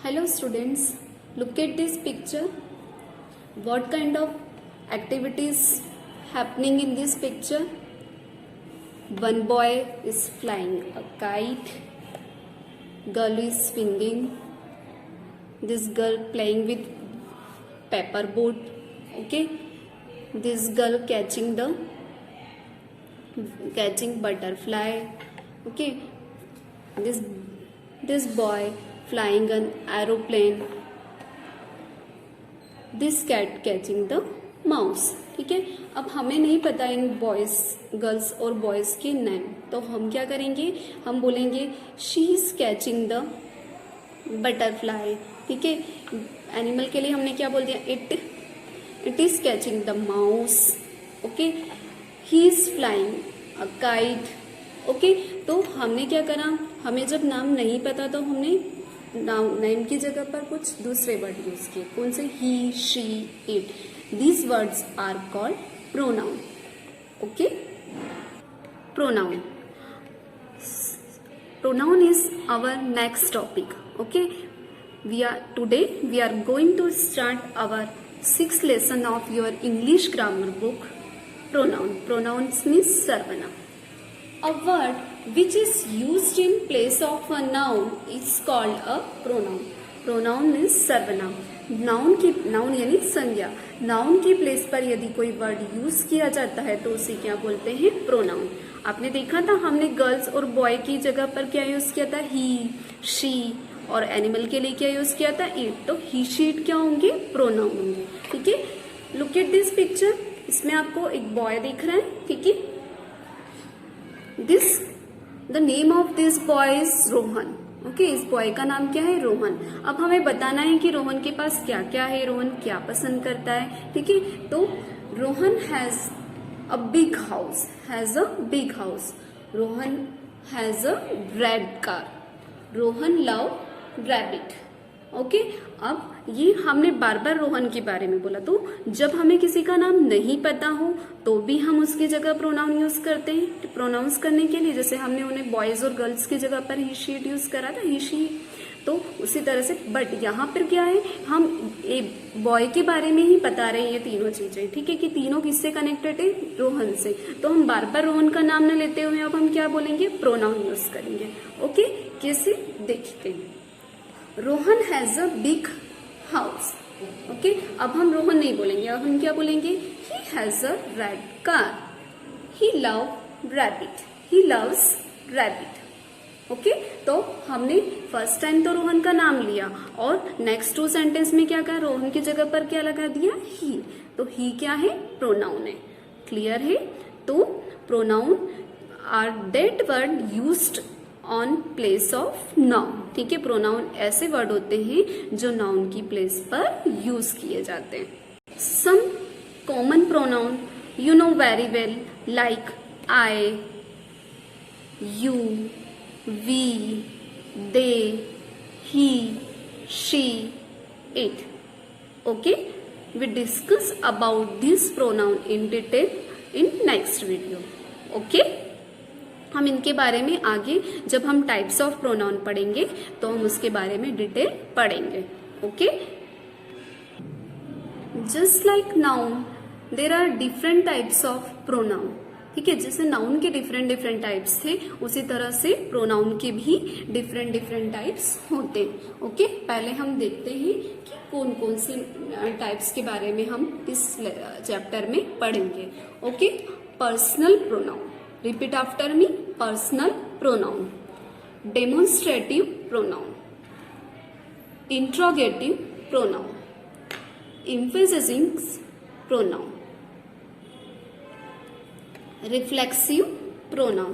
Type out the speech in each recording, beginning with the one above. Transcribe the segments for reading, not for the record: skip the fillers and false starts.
Hello students, look at this picture. What kind of activities happening in this picture? One boy is flying a kite, girl is swinging, this girl playing with paper boat, okay? This girl catching butterfly, okay? This boy flying an aeroplane, this cat catching the mouse. ठीक है, अब हमें नहीं पता इन boys girls और boys के name, तो हम क्या करेंगे, हम बोलेंगे she is catching the butterfly. ठीक है, एनिमल के लिए हमने क्या बोल दिया, it is catching the mouse. Okay, he is flying a kite. Okay, तो हमने क्या करा, हमें जब नाम नहीं पता तो हमने नेम की जगह पर कुछ दूसरे वर्ड यूज किए. कौन से, he, she, it. These words are called pronoun. Okay, pronoun. Pronoun is our next topic. Okay, today we are going to start our 6th lesson of your English grammar book. Pronouns means sarvanam. A word which is used in place of a noun is called a pronoun. Pronoun means सर्वनाम. Noun यानी संज्ञा. Noun की place पर यदि कोई word use किया जाता है तो उसे क्या बोलते हैं, प्रोनाउन. आपने देखा था हमने गर्ल्स और बॉय की जगह पर क्या यूज किया था, ही, शी, और एनिमल के लिए क्या यूज किया था, इट. तो ही, शी, इट क्या होंगे, प्रोनाउन होंगे. ठीक है, लुक एट दिस पिक्चर. इसमें आपको एक बॉय दिख रहा है. ठीक है, the name of this boy is Rohan. Okay, इस बॉय का नाम क्या है, रोहन. अब हमें बताना है कि रोहन के पास क्या क्या है, रोहन क्या पसंद करता है. ठीक है, तो Rohan has a big house. Rohan has a red car. Rohan love rabbit. Okay, अब ये हमने बार बार रोहन के बारे में बोला. तो जब हमें किसी का नाम नहीं पता हो तो भी हम उसकी जगह प्रोनाउन यूज करते हैं प्रोनाउंस करने के लिए. जैसे हमने उन्हें बॉयज और गर्ल्स की जगह पर ही, शी, इट यूज करा था, ही, शी. तो उसी तरह से बट यहाँ पर क्या है, हम बॉय के बारे में ही बता रहे हैं ये तीनों चीजें. ठीक है, कि तीनों किससे कनेक्टेड है, रोहन से. तो हम बार बार रोहन का नाम न लेते हुए अब हम क्या बोलेंगे, प्रोनाउन यूज करेंगे. ओके, कैसे देखते हैं. Rohan has a big house. Okay, अब हम रोहन नहीं बोलेंगे, अब हम क्या बोलेंगे, he has a red car. He loves rabbit. Okay, तो हमने फर्स्ट टाइम तो रोहन का नाम लिया और नेक्स्ट 2 सेंटेंस में क्या कहा, रोहन की जगह पर क्या लगा दिया, ही. तो ही क्या है, प्रोनाउन है. क्लियर है. तो pronoun are that word used on place of noun. ठीक है, प्रोनाउन ऐसे वर्ड होते हैं जो नाउन की प्लेस पर यूज किए जाते हैं. Some common pronoun you know very well, like I, you, we, they, he, she, it. Okay, we discuss about this pronoun in detail in next video. Okay, हम इनके बारे में आगे जब हम टाइप्स ऑफ प्रोनाउन पढ़ेंगे तो हम उसके बारे में डिटेल पढ़ेंगे. Okay, just like noun there are different types of pronoun. ठीक है, जैसे नाउन के डिफरेंट टाइप्स थे उसी तरह से प्रोनाउन के भी डिफरेंट टाइप्स होते हैं. ओके, पहले हम देखते हैं कि कौन कौन से टाइप्स के बारे में हम इस चैप्टर में पढ़ेंगे. Okay, personal pronoun. Repeat after me. Personal pronoun, demonstrative pronoun, interrogative pronoun, emphasizing pronoun, reflexive pronoun,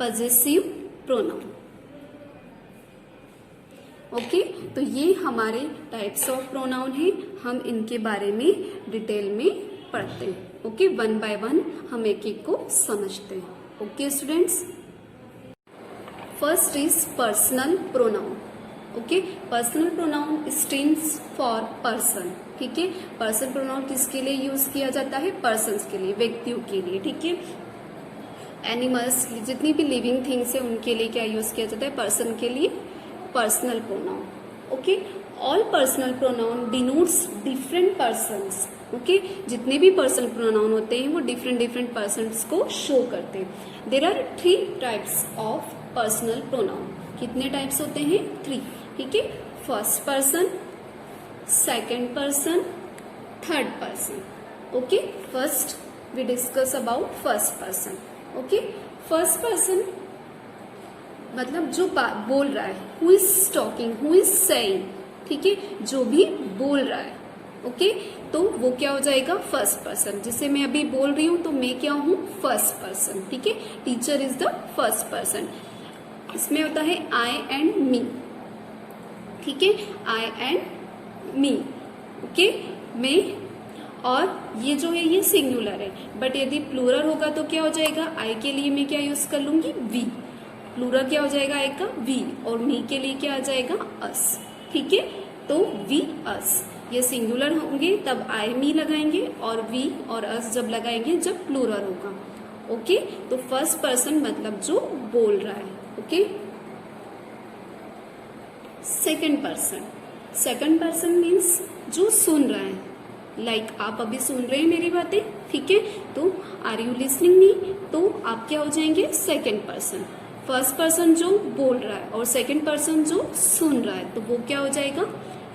possessive pronoun. Okay, तो ये हमारे टाइप्स ऑफ प्रोनाउन है. हम इनके बारे में डिटेल में पढ़ते हैं. ओके, 1 by 1 हम एक एक को समझते हैं. Okay students, first is personal pronoun. Okay, personal pronoun stands for person. ठीक है, पर्सनल प्रोनाउन किसके लिए यूज किया जाता है, पर्सन्स के लिए, व्यक्तियों के लिए. ठीक है, एनिमल्स, जितनी भी लिविंग थिंग्स है उनके लिए क्या यूज किया जाता है, पर्सन के लिए personal pronoun. Okay. All personal pronoun denotes different persons, okay. जितने भी पर्सनल प्रोनाउन होते हैं वो डिफरेंट डिफरेंट पर्सन्स को शो करते हैं। There are 3 types of personal pronoun. कितने टाइप्स होते हैं? 3, ठीक है। First person, second person, third person, okay. First we discuss about first person, okay. First person मतलब जो बोल रहा है, who is talking, who is saying, ठीक है, जो भी बोल रहा है, ओके। तो वो क्या हो जाएगा? First person. जिसे मैं अभी बोल रही हूं तो मैं क्या हूं? फर्स्ट पर्सन, ठीक है। Teacher is the first person. इसमें होता है आई एंड मी, ठीक है, आई एंड मी, ओके, मैं। और ये जो है ये सिंगुलर है, बट यदि प्लूरल होगा तो क्या हो जाएगा? आई के लिए मैं क्या यूज कर लूंगी? वी। प्लूरल क्या हो जाएगा आई का? वी। और मी के लिए क्या आ जाएगा? अस, ठीक है। तो वी अस, ये सिंगुलर होंगे तब आई मी लगाएंगे, और वी और अस जब लगाएंगे जब प्लूरल होगा, ओके। तो फर्स्ट पर्सन मतलब जो बोल रहा है, okay. Second person, second person means जो सुन रहा है, लाइक आप अभी सुन रहे हैं मेरी बातें, ठीक है। तो आर यू लिसनिंग मी, तो आप क्या हो जाएंगे? Second person. फर्स्ट पर्सन जो बोल रहा है और सेकंड पर्सन जो सुन रहा है, तो वो क्या हो जाएगा?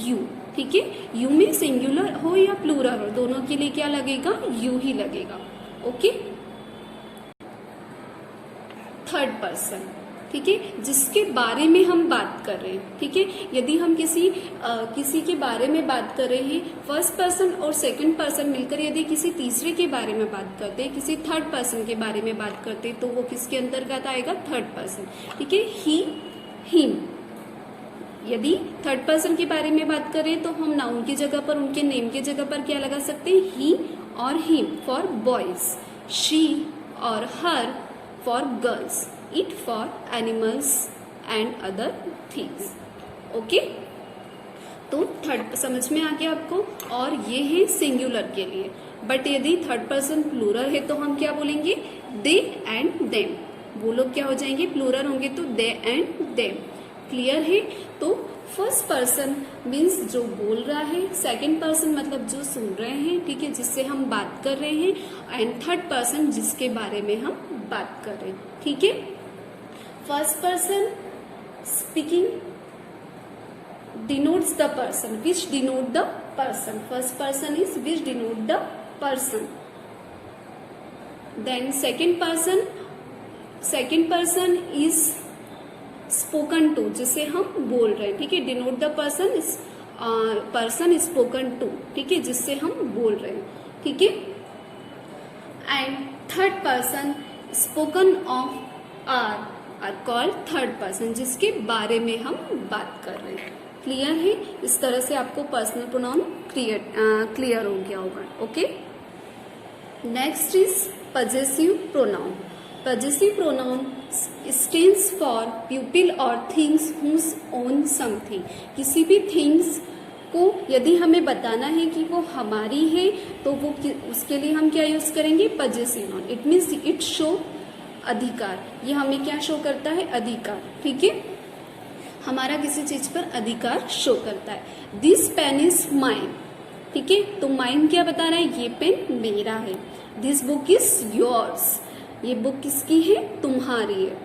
यू, ठीक है। यू में सिंगुलर हो या प्लूरल हो, दोनों के लिए क्या लगेगा? यू ही लगेगा, ओके। थर्ड पर्सन, ठीक है, जिसके बारे में हम बात कर रहे हैं, ठीक है। यदि हम किसी के बारे में बात कर रहे हैं, फर्स्ट पर्सन और सेकंड पर्सन मिलकर यदि किसी तीसरे के बारे में बात करते हैं, किसी थर्ड पर्सन के बारे में बात करते हैं, तो वो किसके अंतर्गत आएगा? थर्ड पर्सन, ठीक है। ही, हिम। यदि थर्ड पर्सन के बारे में बात करें तो हम नाउन की जगह पर, उनके नेम की जगह पर क्या लगा सकते हैं? ही और हिम फॉर बॉयज, शी और her for girls, it for animals and other things, okay. तो थर्ड समझ में आ गया आपको। और ये है सिंगुलर के लिए, बट यदि थर्ड पर्सन प्लूरल है तो हम क्या बोलेंगे? दे एंड देम। वो लोग क्या हो जाएंगे? प्लूरल होंगे तो दे एंड देम। क्लियर है? तो फर्स्ट पर्सन मीन्स जो बोल रहा है, सेकंड पर्सन मतलब जो सुन रहे हैं, ठीक है, जिससे हम बात कर रहे हैं, एंड थर्ड पर्सन जिसके बारे में हम बात कर रहे हैं, ठीक है। First person speaking denotes the person, which denote the person. First person is which denote the person. Then second person is spoken to, जिसे हम बोल रहे हैं, ठीक है। denote the person is person spoken to, ठीक है, जिससे हम बोल रहे हैं, ठीक है। And third person spoken of are called third person, जिसके बारे में हम बात कर रहे हैं। क्लियर है? इस तरह से आपको पर्सनल प्रोनाउन क्लियर हो गया होगा, okay. Next is possessive pronoun. Possessive pronoun stands for people और थिंग्स हुज ओन समथिंग। किसी भी थिंग्स को यदि हमें बताना है कि वो हमारी है तो वो उसके लिए हम क्या यूज करेंगे? Possessive noun. It means it show अधिकार। ये हमें क्या शो करता है? अधिकार, ठीक है। हमारा किसी चीज पर अधिकार शो करता है। दिस पेन इज माइन, ठीक है। तो माइन क्या बता रहा है? ये पेन मेरा है। दिस बुक इज योर्स, ये बुक किसकी है? तुम्हारी है।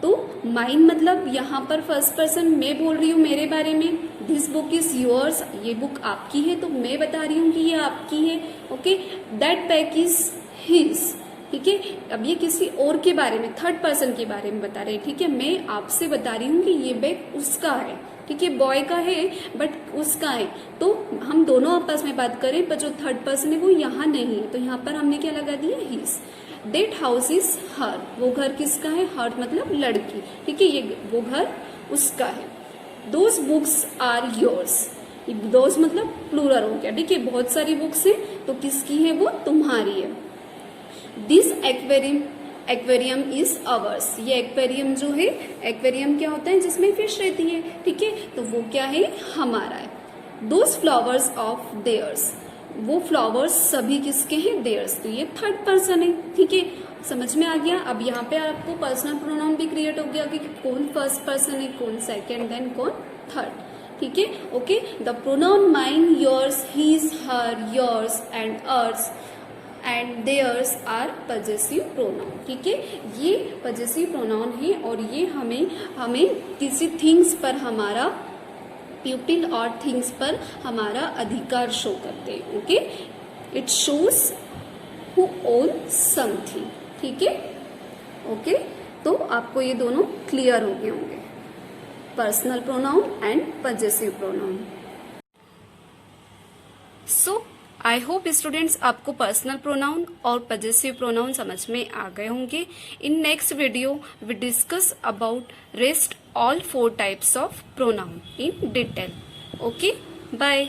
तो माइन मतलब यहाँ पर फर्स्ट पर्सन मैं बोल रही हूँ मेरे बारे में। दिस बुक इज योर्स, ये बुक आपकी है, तो मैं बता रही हूँ कि ये आपकी है, okay. That bag is his, ठीक है। अब ये किसी और के बारे में, थर्ड पर्सन के बारे में बता रहे हैं, ठीक है। मैं आपसे बता रही हूँ कि ये बैग उसका है, ठीक है, बॉय का है बट उसका है। तो हम दोनों आपस में बात करें, पर जो थर्ड पर्सन है वो यहाँ नहीं है, तो यहाँ पर हमने क्या लगा दिया? हिज। दैट हाउस इज हर, वो घर किसका है? हर मतलब लड़की, ठीक है, ये वो घर उसका है। Those books are yours, those मतलब प्लूरल हो गया, ठीक है। बहुत सारी बुक्स है तो किसकी है? वो तुम्हारी है। दिस एक्वेरियम इज अवर्स, ये एक्वेरियम जो है, एक्वेरियम क्या होता है? जिसमें फिश रहती है, ठीक है, तो वो क्या है? हमारा है। दोज फ्लावर्स ऑफ देयर्स, वो फ्लावर्स सभी किसके हैं? देयर्स, तो ये थर्ड पर्सन है, ठीक है। समझ में आ गया? अब यहाँ पे आपको पर्सनल प्रोनाउन भी क्रिएट हो गया कि कौन फर्स्ट पर्सन है, कौन सेकेंड, देन कौन थर्ड। ठीक है, okay. The pronoun mine, yours, his, her, yours and ours and theirs are possessive pronoun, ठीक है। ये पजेसिव प्रोनाउन है और ये हमें किसी थिंग्स पर हमारा पीपल और थिंग्स पर हमारा अधिकार शो करते हैं, okay. It shows who own something, ठीक है, ओके। तो आपको ये दोनों क्लियर हो गए होंगे, personal pronoun and possessive pronoun. So I hope students आपको पर्सनल प्रोनाउन और पजेसिव प्रोनाउन समझ में आ गए होंगे। In next video we discuss about rest all 4 types of pronoun in detail. Okay, bye.